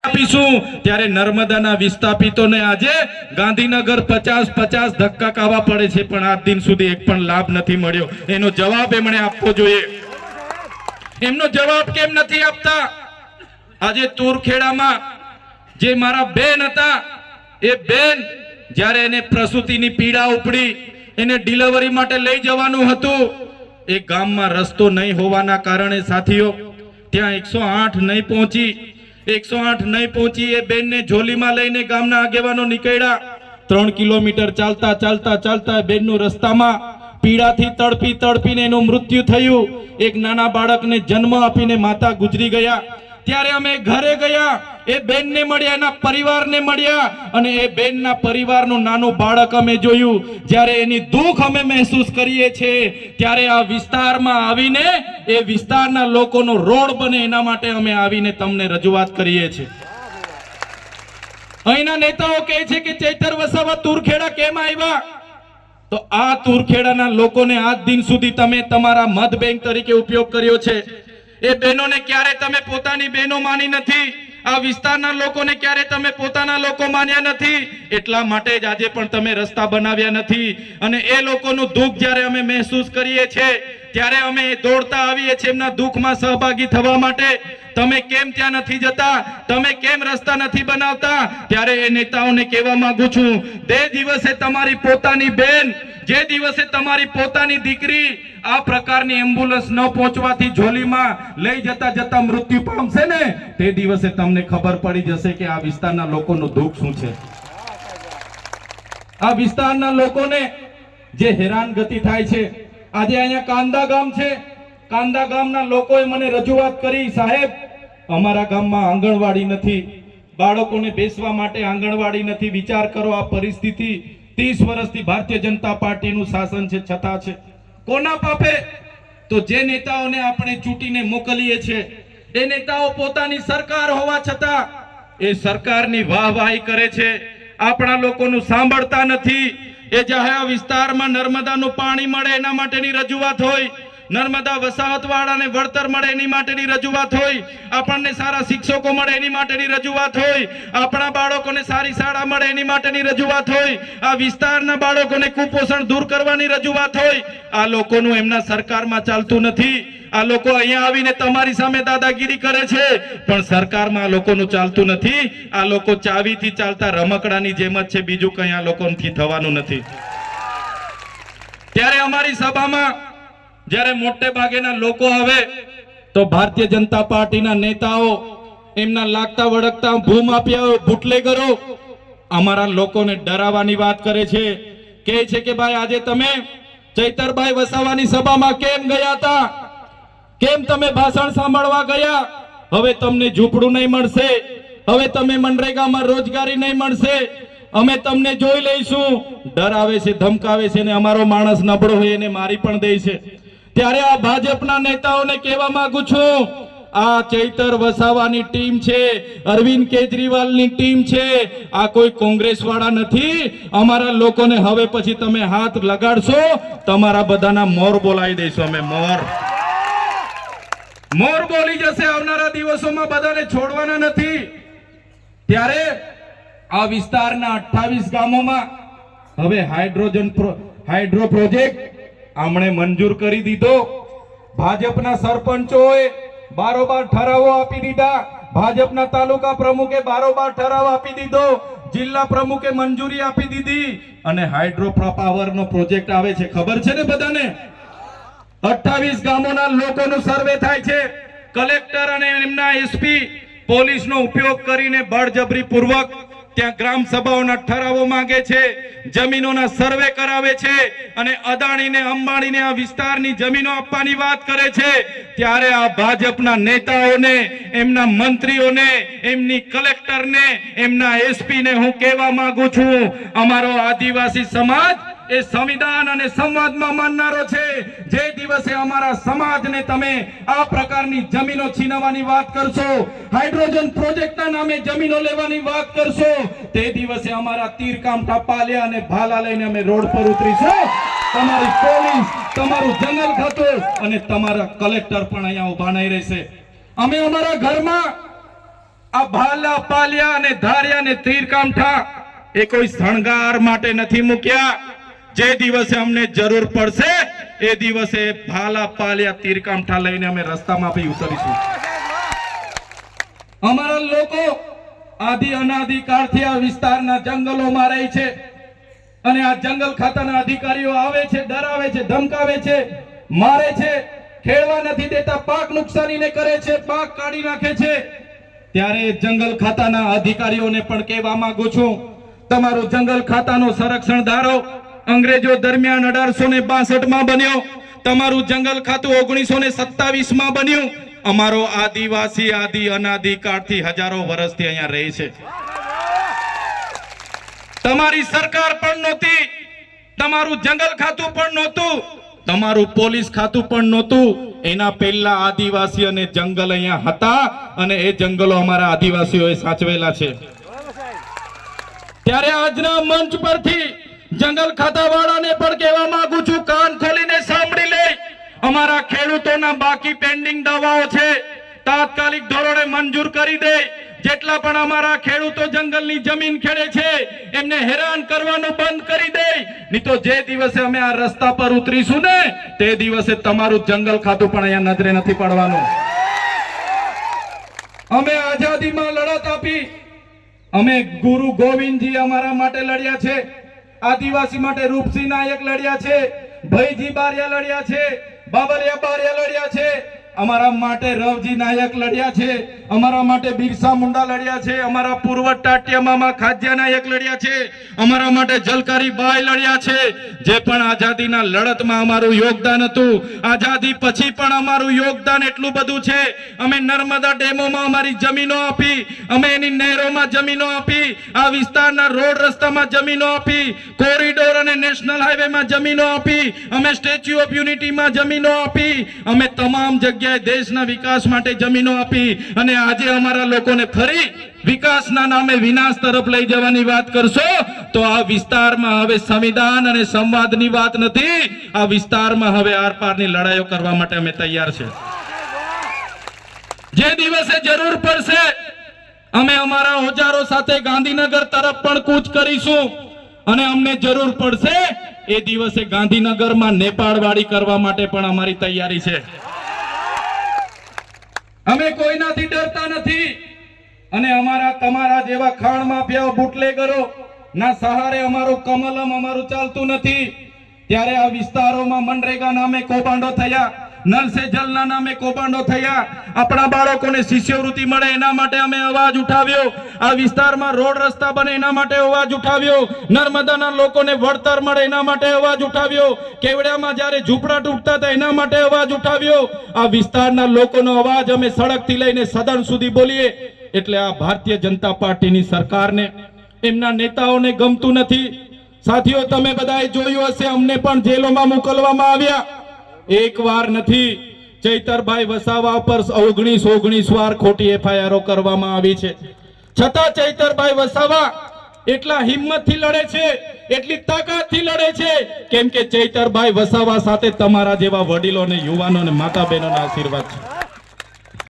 આપીશું ત્યારે નર્મદાના વિસ્થાપિતોને આજે ગાંધીનગર 50 ધક્કા ખાવા પડે છે, પણ આજ દિન સુધી એક પણ લાભ નથી મળ્યો. એનો જવાબ એમણે આપવો જોઈએ. એમનો જવાબ કેમ નથી આપતા? આજે તુરખેડામાં જે મારા બેન હતા, એ બેન જ્યારે એને પ્રસૂતિની પીડા ઉપડી, એને ડિલિવરી માટે લઈ જવાનું હતું, એ ગામમાં રસ્તો નહીં હોવાના કારણે સાથીઓ ત્યાં 108 નહીં પહોંચી. 108 નહીં પહોંચી એ બેનને ઝોલીમાં લઈને ગામના આગેવાનો નીકળ્યા. 3 કિલોમીટર ચાલતા ચાલતા ચાલતા બેનનું રસ્તામાં પીડાથી તડપી તડપીને એનું મૃત્યુ થયું. એક નાના બાળકને જન્મ આપીને માતા ગુજરી ગયા. ત્યારે અમે ઘરે ગયા, એ બેનને મળ્યા, એના પરિવારને મળ્યા, અને એ બેનના પરિવારનું નાનું બાળક અમે જોયું. જ્યારે એની દુઃખ અમે મહેસૂસ કરીએ છીએ, ત્યારે આ વિસ્તારમાં આવીને એ વિસ્તારના લોકોનો રોડ બને એના માટે અમે આવીને તમને રજૂઆત કરીએ છીએ. અહીંના નેતાઓ કહે છે કે ચૈતર વસાવા તુરખેડા કેમ આવ્યા? તો આ તુરખેડાના લોકોને આજ દિન સુધી તમે તમારા મત બેંક તરીકે ઉપયોગ કર્યો છે. એ બહેનોને ક્યારે તમે પોતાની બહેનો માની નથી. આ વિસ્તારના લોકોને ક્યારે તમે પોતાના લોકો માન્યા નથી. એટલા માટે જ આજે પણ તમે રસ્તા બનાવ્યા નથી. અને એ લોકોનું દુઃખ જ્યારે અમે મહેસૂસ કરીએ છીએ, ત્યારે અમે દોડતા આવીએ છીએ એમના દુઃખમાં સહભાગી થવા માટે. તમે કેમ ત્યાં નથી જતા? તમે કેમ રસ્તા નથી બનાવતા? ત્યારે એ નેતાઓને કહેવા માંગુ છું, તે દિવસે તમારી પોતાની બેન, જે દિવસે તમારી પોતાની દીકરી આ પ્રકારની એમ્બ્યુલન્સ ન પહોંચવાથી ઝોલીમાં લઈ જતા જતા મૃત્યુ પામશે ને, તે દિવસે તમને ખબર પડી જશે કે આ વિસ્તારના લોકોનું દુઃખ શું છે. આ વિસ્તારના લોકોને જે હેરાનગતિ થાય છે. આજે અહીંયા કાંદા ગામ છે, કાંદા ગામના લોકોએ મને રજૂઆત કરી, સાહેબ અમારા ગામમાં આંગણવાડી નથી, બાળકોને બેસવા માટે આંગણવાડી નથી. વિચાર કરો આ પરિસ્થિતિ. 30 વર્ષથી ભારતીય જનતા પાર્ટીનું શાસન છે, છતાં છે કોના પાપે? તો જે નેતાઓને આપણે ચૂંટીને મોકલીએ છીએ, એ નેતાઓ પોતાની સરકાર હોવા છતાં એ સરકારની વાહવાહી કરે છે, આપણા લોકોનું સાંભળતા નથી. એ જાહેર વિસ્તારમાં નર્મદાનું પાણી મળે એના માટેની રજૂઆત હોય, નર્મદા વસાહતવાળાને વળતર મળે એની માટેની રજૂઆત હોય, આપણને સારા શિક્ષકો મળે એની માટેની રજૂઆત હોય, આપણા બાળકોને સારી શાળા મળે એની માટેની રજૂઆત હોય, આ વિસ્તારના બાળકોને કુપોષણ દૂર કરવાની રજૂઆત હોય. આ લોકોનું એમના સરકારમાં ચાલતું નથી. આ લોકો અહીંયા આવીને તમારી સામે દાદાગીરી કરે છે, પણ સરકારમાં આ લોકોનું ચાલતું નથી. આ લોકો ચાવીથી ચાલતા રમકડાની જેમ જ છે, બીજું કંઈ આ લોકોથી થવાનું નથી. ત્યારે અમારી સભામાં જ્યારે મોટે ભાગેના લોકો આવે તો ભારતીય જનતા પાર્ટીના નેતાઓ એમના લાગતા વળગતા ભૂમાફિયાઓ, બુટલેગરો અમારા લોકોને ડરાવવાની વાત કરે છે. કહે છે કે ભાઈ આજે તમે ચૈતરભાઈ વસાવાની સભામાં કેમ ગયા હતા? કેમ તમે ભાષણ સાંભળવા ગયા? હવે તમને ઝૂંપડું નહીં મળશે, હવે તમે મનરેગામાં રોજગારી નહીં મળશે, અમે તમને જોઈ લઈશું. ડરાવે છે, ધમકાવે છે, ને અમારો માણસ નબળો હોય એને મારી પણ દે છે. ત્યારે આ ભાજપના નેતાઓને કહેવા માંગુ છું, આ ચૈતર વસાવાની ટીમ છે, અરવિંદ કેજરીવાલની ટીમ છે, આ કોઈ કોંગ્રેસ વાળા નથી. અમારા લોકોને હવે પછી તમે હાથ લગાડશો, તમારા બધાના મોર બોલાવી દઈશું અમે. મોર બોલી જશે. આવનારા દિવસોમાં બધાને છોડવાના નથી. ત્યારે આ વિસ્તારના 28 ગામોમાં હવે હાઇડ્રો પ્રોજેક્ટ આમણે મંજૂર કરી દીધો. ભાજપના સરપંચોએ બારોબાર ઠરાવો આપી દીધા, ભાજપના તાલુકા પ્રમુખે બારોબાર ઠરાવ આપી દીધો, જિલ્લા પ્રમુખે મંજૂરી આપી દીધી, અને હાઇડ્રો પાવરનો પ્રોજેક્ટ આવે છે. ખબર છે ને બધાને? 28 ગામોના લોકોનું સર્વે થાય છે. કલેક્ટર અને એમના એસપી પોલીસનો ઉપયોગ કરીને બળજબરી પૂર્વક ત્યાં ગ્રામ સભાઓના ઠરાવો માંગે છે, જમીનોના સર્વે કરાવે છે, અને અદાણીને અંબાણીને આ વિસ્તારની જમીનો આપવાની વાત કરે છે. ત્યારે આ ભાજપના નેતાઓને, એમના મંત્રીઓને, એમની કલેક્ટરને, એમના એસપીને હું કહેવા માંગુ છું, અમારો આદિવાસી સમાજ એ સંવિધાન અને સંવાદમાં માનનારો છે. જે દિવસે અમારા સમાજને તમે આ પ્રકારની જમીનો છીનવવાની વાત કરશો, હાઇડ્રોજન પ્રોજેક્ટના નામે જમીનો લેવાની વાત કરશો, તે દિવસે અમારા તીરકામઠા, પાલિયા અને ભાલા લઈને અમે રોડ પર ઉતરીશું. તમારી પોલીસ, તમારું જંગલ ખાતું અને તમારા કલેક્ટર પણ અહીંયા ઉભા નહીં રહેશે. અમે અમારા ઘરમાં આ ભાલા પાલિયા અને ધારિયા અને તીરકામઠા એ કોઈ શણગાર માટે નથી મૂક્યા. જે દિવસે અમને જરૂર પડશે એ દિવસે ભાલા પાલિયા તીરકામઠા લઈને અમે રસ્તામાં બી ઉતરીશું. અમારા લોકો આદિ અનાદિ કાળથી આ વિસ્તારના જંગલોમાં રહે છે અને આ જંગલ ખાતાના અધિકારીઓ આવે છે, ડરાવે છે, ધમકાવે છે, મારે છે, ખેડવા નથી દેતા, પાક નુકસાનીને કરે છે, પાક કાઢી નાખે છે. ત્યારે જંગલ ખાતાના અધિકારીઓને પણ કહેવા માંગુ છું, તમારું જંગલ ખાતાનો સંરક્ષણ ધારો અંગ્રેજો દરમિયાન 1862 માં બન્યો. તમારું જંગલ ખાતું 1927 માં બન્યું. અમારો આદિવાસી આદિ અનાદિ કાળથી હજારો વર્ષથી અહીંયા રહે છે. તમારી સરકાર પણ નહોતી, તમારું જંગલ ખાતું પણ નહોતું, તમારું પોલીસ ખાતું પણ નહોતું. એના પહેલા આદિવાસી અને જંગલ અહીંયા હતા અને એ જંગલો અમારા આદિવાસીઓએ સાચવેલા છે. ત્યારે આજના મંચ પરથી જંગલ ખાતાવાળાને પણ કહેવા માંગુ છું, કાન ખોલીને સાંભળી લે. અમારા ખેડૂતોના બાકી પેન્ડિંગ દવાઓ છે તાત્કાલિક ધોરણે મંજૂર કરી દે. જેટલા પણ અમારા ખેડૂતો જંગલની જમીન ખેડે છે એમને હેરાન કરવાનું બંધ કરી દે. નહીં તો જે દિવસે અમે આ રસ્તા પર ઉતરીશું ને તે દિવસે તમારું જંગલ ખાતું પણ અહીંયા નજરે નથી પડવાનું. અમે આઝાદીમાં લડત આપી, અમે ગુરુ ગોવિંદજી અમારા માટે લડ્યા છે, આદિવાસી માટે રૂપસિંહ નાયક લડ્યા છે, ભૈજી બારિયા લડ્યા છે, બાબરિયા બારિયા લડ્યા છે, અમારા માટે રવજી નાયક લડ્યા છે, અમારા માટે બિરસા મુંડા લડ્યા છે, અમારા પૂર્વ ટાટિયા મામા ખાજ્યા નાયક લડ્યા છે, અમારા માટે જલકારી બાઈ લડ્યા છે. જે પણ આઝાદીના લડતમાં અમારું યોગદાન હતું, આઝાદી પછી પણ અમારું યોગદાન એટલું બધું છે. અમે નર્મદા ડેમોમાં અમારી જમીનો આપી, અમે એની નહેરોમાં જમીનો આપી, આ વિસ્તારના રોડ રસ્તામાં જમીનો આપી, કોરિડોર અને નેશનલ હાઈવેમાં જમીનો આપી, અમે સ્ટેચ્યુ ઓફ યુનિટીમાં જમીનો આપી, અમે તમામ જગ્યાએ દેશના વિકાસ માટે જમીનો આપી. અને આજે અમારા લોકોને ફરી વિકાસના નામે વિનાશ તરફ લઈ જવાની વાત કરશો તો આ વિસ્તારમાં હવે સંવિધાન અને સંવાદની વાત નથી, આ વિસ્તારમાં હવે આરપારની લડાઈઓ કરવા માટે અમે તૈયાર છે. જે દિવસે જરૂર પડશે અમે અમારા ઓજારો સાથે ગાંધીનગર તરફ પણ કૂચ કરીશું અને અમને જરૂર પડશે એ દિવસે ગાંધીનગરમાં નેપાળવાડી કરવા માટે પણ અમારી તૈયારી છે. અમે કોઈનાથી ડરતા નથી અને અમારા તમારા જેવા ખાણ માફિયાઓ બુટલેગરો ના સહારે અમારું કમલમ અમારું ચાલતું નથી. ત્યારે આ વિસ્તારોમાં મનરેગા નામે કૌભાંડો થયા, નલ સે જલના નામે કૌભાંડો થયા, આપણા બાળકોને શિષ્યવૃત્તિ મળે એના માટે અમે અવાજ ઉઠાવ્યો, આ વિસ્તારમાં રોડ રસ્તા બને એના માટે અવાજ ઉઠાવ્યો, નર્મદાના લોકોને વળતર મળે એના માટે અવાજ ઉઠાવ્યો, કેવડિયામાં જ્યારે ઝૂંપડા તૂટતા હતા એના માટે અવાજ ઉઠાવ્યો. આ વિસ્તારના લોકોનો અવાજ અમે સડકથી લઈને સદન સુધી બોલીએ. એટલે આ ભારતીય જનતા પાર્ટીની સરકારને એમના નેતાઓને ગમતું નથી. સાથીઓ, તમે બધાએ જોયું હશે, અમને પણ જેલોમાં મોકલવામાં આવ્યા. એક વાર નથી, ચૈતરભાઈ વસાવા પર 19 વાર ખોટી FIR કરવામાં આવી છે. છતાં ચૈતરભાઈ વસાવા એટલા હિંમતથી લડે છે, એટલી તાકાતથી લડે છે કેમ કે ચૈતરભાઈ વસાવા સાથે તમારા જેવા વડીલો અને યુવાનો અને માતા બહેનોના આશીર્વાદ છે.